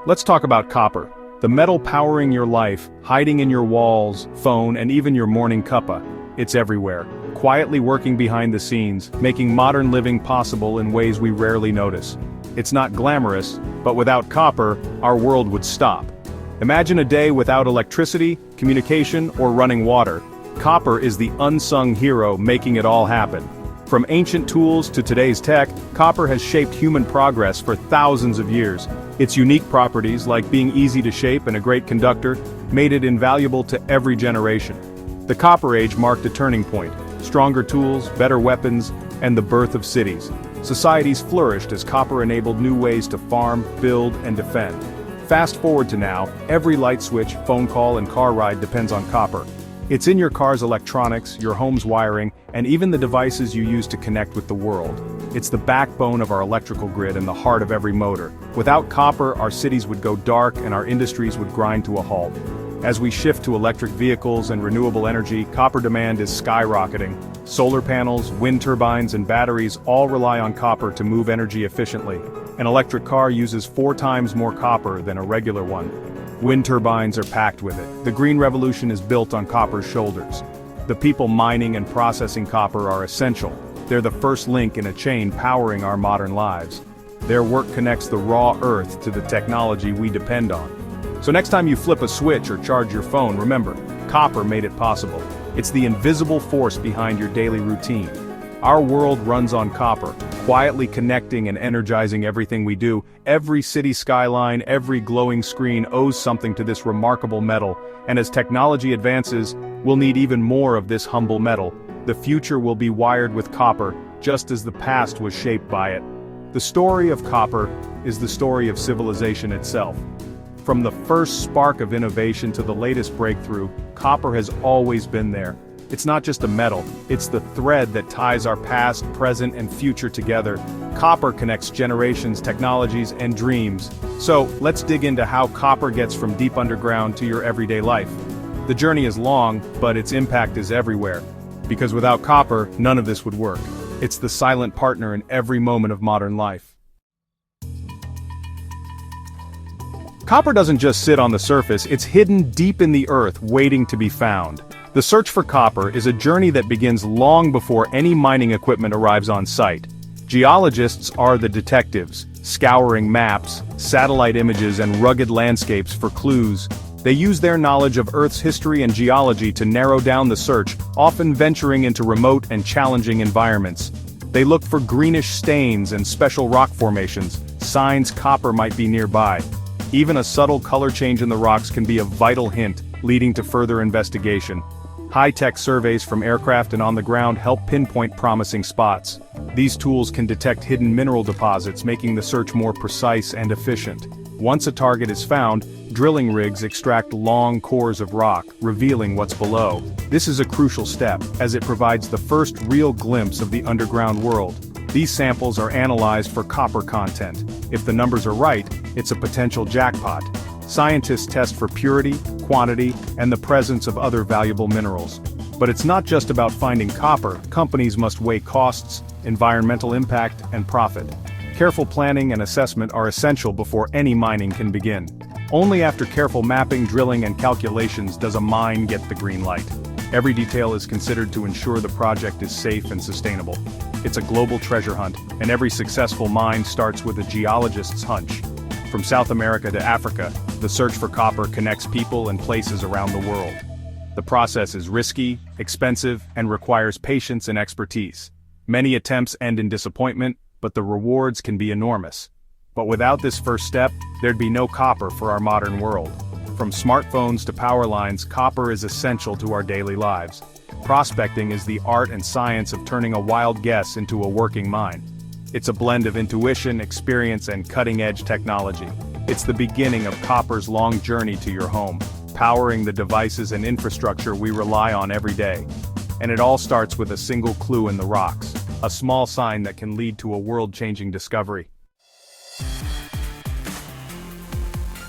Let's talk about copper, the metal powering your life, hiding in your walls, phone, and even your morning cuppa. It's everywhere, quietly working behind the scenes, making modern living possible in ways we rarely notice. It's not glamorous, but without copper, our world would stop. Imagine a day without electricity, communication, or running water. Copper is the unsung hero making it all happen. From ancient tools to today's tech, copper has shaped human progress for thousands of years. Its unique properties, like being easy to shape and a great conductor, made it invaluable to every generation. The Copper Age marked a turning point: stronger tools, better weapons, and the birth of cities. Societies flourished as copper enabled new ways to farm, build, and defend. Fast forward to now, every light switch, phone call, and car ride depends on copper. It's in your car's electronics, your home's wiring, and even the devices you use to connect with the world. It's the backbone of our electrical grid and the heart of every motor. Without copper, our cities would go dark and our industries would grind to a halt. As we shift to electric vehicles and renewable energy, copper demand is skyrocketing. Solar panels, wind turbines, and batteries all rely on copper to move energy efficiently. An electric car uses 4 times more copper than a regular one. Wind turbines are packed with it. The green revolution is built on copper's shoulders. The people mining and processing copper are essential. They're the first link in a chain powering our modern lives. Their work connects the raw earth to the technology we depend on. So next time you flip a switch or charge your phone, remember, copper made it possible. It's the invisible force behind your daily routine. Our world runs on copper, quietly connecting and energizing everything we do. Every city skyline, every glowing screen owes something to this remarkable metal, and as technology advances, we'll need even more of this humble metal. The future will be wired with copper, just as the past was shaped by it. The story of copper is the story of civilization itself. From the first spark of innovation to the latest breakthrough, copper has always been there. It's not just a metal, it's the thread that ties our past, present, and future together. Copper connects generations, technologies, and dreams. So, let's dig into how copper gets from deep underground to your everyday life. The journey is long, but its impact is everywhere. Because without copper, none of this would work. It's the silent partner in every moment of modern life. Copper doesn't just sit on the surface, it's hidden deep in the earth, waiting to be found. The search for copper is a journey that begins long before any mining equipment arrives on site. Geologists are the detectives, scouring maps, satellite images, and rugged landscapes for clues. They use their knowledge of Earth's history and geology to narrow down the search, often venturing into remote and challenging environments. They look for greenish stains and special rock formations, signs copper might be nearby. Even a subtle color change in the rocks can be a vital hint, leading to further investigation. High-tech surveys from aircraft and on the ground help pinpoint promising spots. These tools can detect hidden mineral deposits, making the search more precise and efficient. Once a target is found, drilling rigs extract long cores of rock, revealing what's below. This is a crucial step, as it provides the first real glimpse of the underground world. These samples are analyzed for copper content. If the numbers are right, it's a potential jackpot. Scientists test for purity, quantity, and the presence of other valuable minerals. But it's not just about finding copper. Companies must weigh costs, environmental impact, and profit. Careful planning and assessment are essential before any mining can begin. Only after careful mapping, drilling, and calculations does a mine get the green light. Every detail is considered to ensure the project is safe and sustainable. It's a global treasure hunt, and every successful mine starts with a geologist's hunch. From South America to Africa, the search for copper connects people and places around the world. The process is risky, expensive, and requires patience and expertise. Many attempts end in disappointment, but the rewards can be enormous. But without this first step, there'd be no copper for our modern world. From smartphones to power lines, copper is essential to our daily lives. Prospecting is the art and science of turning a wild guess into a working mine. It's a blend of intuition, experience, and cutting-edge technology. It's the beginning of copper's long journey to your home, powering the devices and infrastructure we rely on every day. And it all starts with a single clue in the rocks, a small sign that can lead to a world-changing discovery.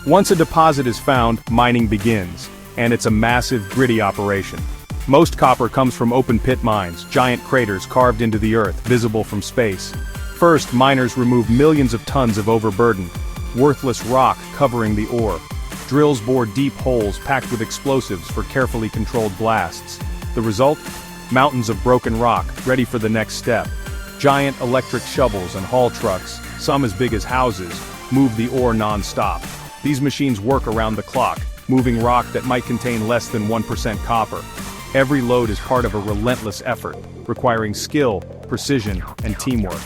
Once a deposit is found, mining begins, and it's a massive, gritty operation. Most copper comes from open-pit mines, giant craters carved into the earth, visible from space. First, miners remove millions of tons of overburden. worthless rock covering the ore. Drills bore deep holes packed with explosives for carefully controlled blasts. The result? Mountains of broken rock, ready for the next step. Giant electric shovels and haul trucks, some as big as houses, move the ore non-stop. These machines work around the clock, moving rock that might contain less than 1% copper. Every load is part of a relentless effort, requiring skill, precision, and teamwork.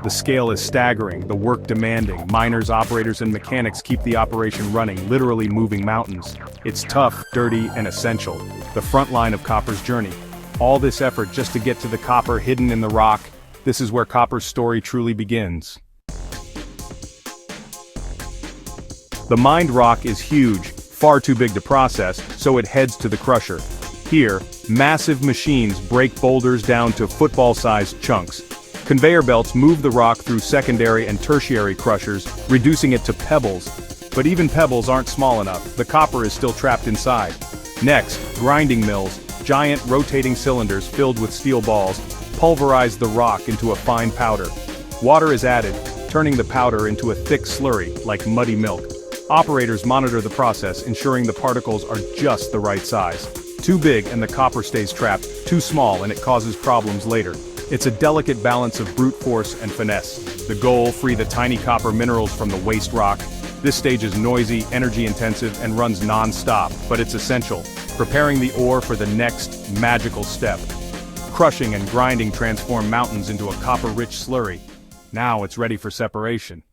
The scale is staggering, the work demanding. Miners, operators, and mechanics keep the operation running, literally moving mountains. It's tough, dirty, and essential. The front line of copper's journey. All this effort just to get to the copper hidden in the rock. This is where copper's story truly begins. The mined rock is huge, far too big to process, so it heads to the crusher. Here, massive machines break boulders down to football-sized chunks. Conveyor belts move the rock through secondary and tertiary crushers, reducing it to pebbles. But even pebbles aren't small enough, the copper is still trapped inside. Next, grinding mills, giant rotating cylinders filled with steel balls, pulverize the rock into a fine powder. Water is added, turning the powder into a thick slurry, like muddy milk. Operators monitor the process, ensuring the particles are just the right size. Too big and the copper stays trapped, too small and it causes problems later. It's a delicate balance of brute force and finesse. The goal: free the tiny copper minerals from the waste rock. This stage is noisy, energy-intensive, and runs non-stop, but it's essential, preparing the ore for the next magical step. Crushing and grinding transform mountains into a copper-rich slurry. Now it's ready for separation.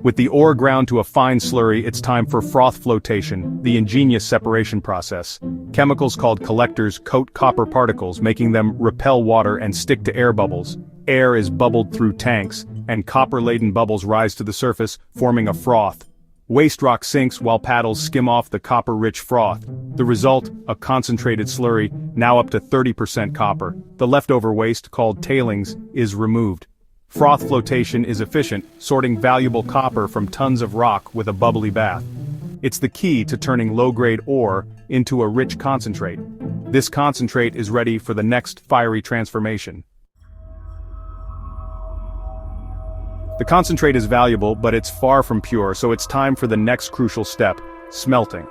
With the ore ground to a fine slurry, it's time for froth flotation, the ingenious separation process. Chemicals called collectors coat copper particles, making them repel water and stick to air bubbles. Air is bubbled through tanks, and copper-laden bubbles rise to the surface, forming a froth. Waste rock sinks while paddles skim off the copper-rich froth. The result, a concentrated slurry, now up to 30% copper. The leftover waste, called tailings, is removed. Froth flotation is efficient, sorting valuable copper from tons of rock with a bubbly bath. It's the key to turning low-grade ore into a rich concentrate. This concentrate is ready for the next fiery transformation. The concentrate is valuable, but it's far from pure, so it's time for the next crucial step: smelting.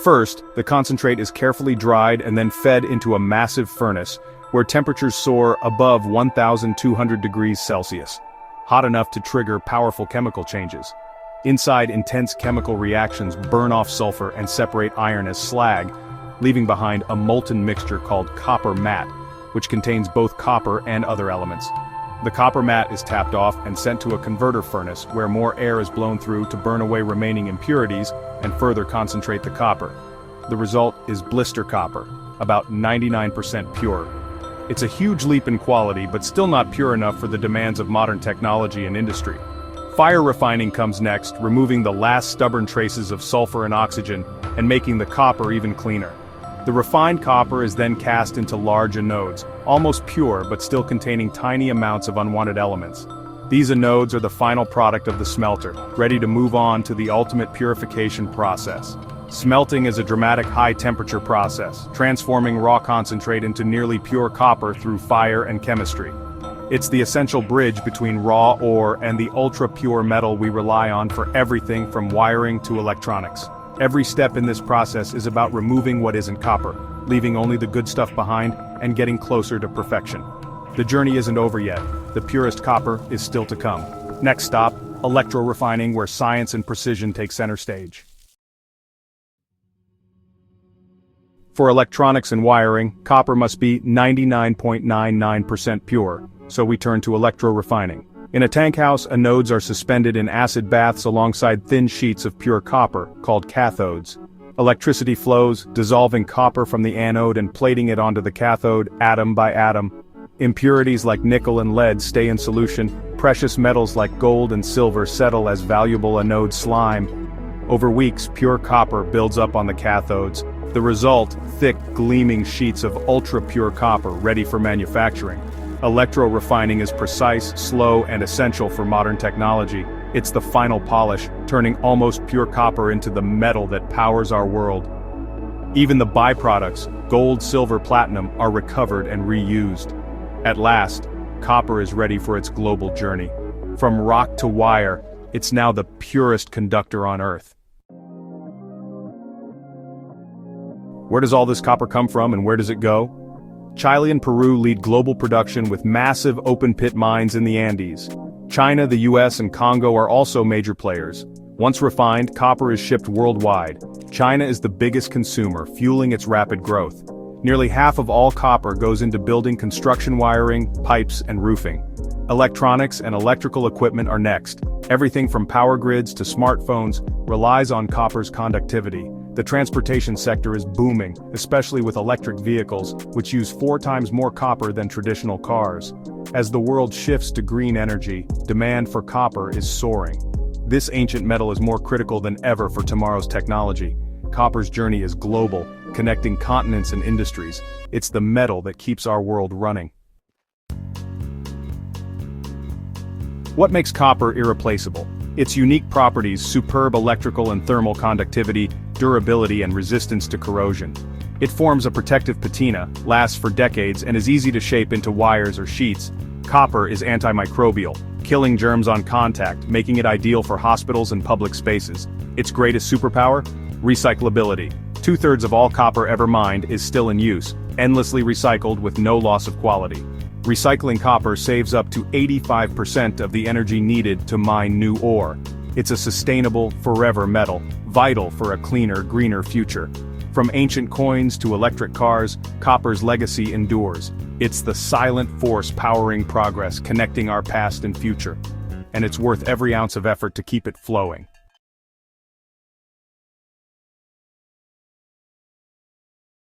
First, the concentrate is carefully dried and then fed into a massive furnace, where temperatures soar above 1,200 degrees Celsius, hot enough to trigger powerful chemical changes. Inside, intense chemical reactions burn off sulfur and separate iron as slag, leaving behind a molten mixture called copper matte, which contains both copper and other elements. The copper matte is tapped off and sent to a converter furnace, where more air is blown through to burn away remaining impurities and further concentrate the copper. The result is blister copper, about 99% pure. It's a huge leap in quality, but still not pure enough for the demands of modern technology and industry. Fire refining comes next, removing the last stubborn traces of sulfur and oxygen, and making the copper even cleaner. The refined copper is then cast into large anodes, almost pure but still containing tiny amounts of unwanted elements. These anodes are the final product of the smelter, ready to move on to the ultimate purification process. Smelting is a dramatic high-temperature process, transforming raw concentrate into nearly pure copper through fire and chemistry. It's the essential bridge between raw ore and the ultra-pure metal we rely on for everything from wiring to electronics. Every step in this process is about removing what isn't copper, leaving only the good stuff behind, and getting closer to perfection. The journey isn't over yet. The purest copper is still to come. Next stop, electro-refining, where science and precision take center stage. For electronics and wiring, copper must be 99.99% pure, so we turn to electro-refining. In a tank house, anodes are suspended in acid baths alongside thin sheets of pure copper, called cathodes. Electricity flows, dissolving copper from the anode and plating it onto the cathode, atom by atom. Impurities like nickel and lead stay in solution, precious metals like gold and silver settle as valuable anode slime. Over weeks, pure copper builds up on the cathodes. The result, thick, gleaming sheets of ultra-pure copper ready for manufacturing. Electro-refining is precise, slow, and essential for modern technology. It's the final polish, turning almost pure copper into the metal that powers our world. Even the byproducts, gold, silver, platinum, are recovered and reused. At last, copper is ready for its global journey. From rock to wire, it's now the purest conductor on Earth. Where does all this copper come from and where does it go? Chile and Peru lead global production with massive open-pit mines in the Andes. China, the US, and Congo are also major players. Once refined, copper is shipped worldwide. China is the biggest consumer, fueling its rapid growth. Nearly half of all copper goes into building construction wiring, pipes, and roofing. Electronics and electrical equipment are next. Everything from power grids to smartphones relies on copper's conductivity. The transportation sector is booming, especially with electric vehicles, which use 4 times more copper than traditional cars. As the world shifts to green energy, demand for copper is soaring. This ancient metal is more critical than ever for tomorrow's technology. Copper's journey is global, connecting continents and industries. It's the metal that keeps our world running. What makes copper irreplaceable? Its unique properties: superb electrical and thermal conductivity, durability, and resistance to corrosion. It forms a protective patina, lasts for decades, and is easy to shape into wires or sheets. Copper is antimicrobial, killing germs on contact, making it ideal for hospitals and public spaces. Its greatest superpower? Recyclability. 2/3 of all copper ever mined is still in use, endlessly recycled with no loss of quality. Recycling copper saves up to 85% of the energy needed to mine new ore. It's a sustainable, forever metal, vital for a cleaner, greener future. From ancient coins to electric cars, copper's legacy endures. It's the silent force powering progress, connecting our past and future. And it's worth every ounce of effort to keep it flowing.